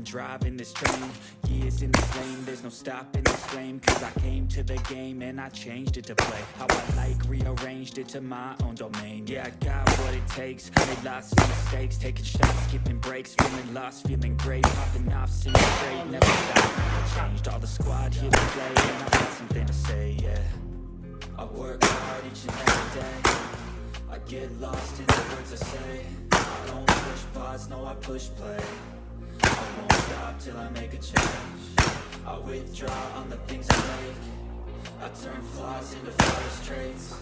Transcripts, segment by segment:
been driving this train. Years in the flame, there's no stopping this flame. Cause I came to the game and I changed it to play how I like, rearranged it to my own domain. Yeah, I got what it takes, made lots of mistakes, taking shots, skipping breaks, feeling lost, feeling great, popping off, singing straight, never stopped. I changed all the squad here to play, and I've got something to say, yeah. I work hard each and every day, I get lost in the words I say. I don't push pause, no I push play. I won't stop till I make a change. I withdraw on the things I make. I turn flaws into flawless traits.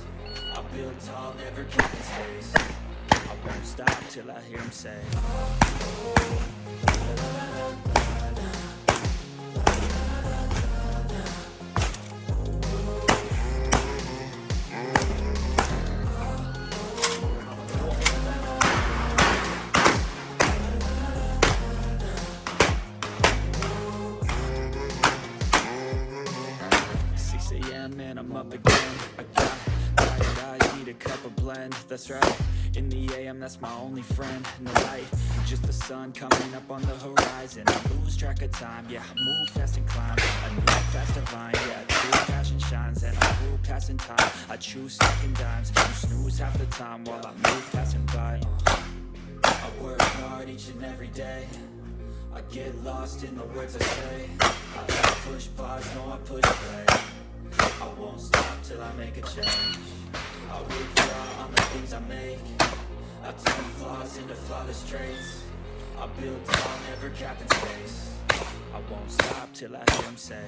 I build tall, never keeping space. I won't stop till I hear him say, man, I'm up again. I got tired eyes, need a cup of blend. That's right, in the AM, that's my only friend. No light, just the sun coming up on the horizon. I lose track of time, yeah, I move fast and climb. I move fast divine, yeah, true passion shines. And I move passing time, I choose second dimes. You snooze half the time while I move passing by. I work hard each and every day, I get lost in the words I say. I don't push pause, no I push play. I won't stop till I make a change. I withdraw on the things I make. I turn flaws into flawless traits. I build tall, never capping space. I won't stop till I hear him say,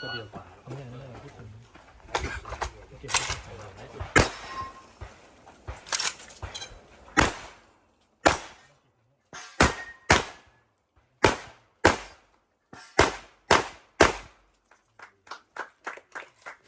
ก็เดียวกว่า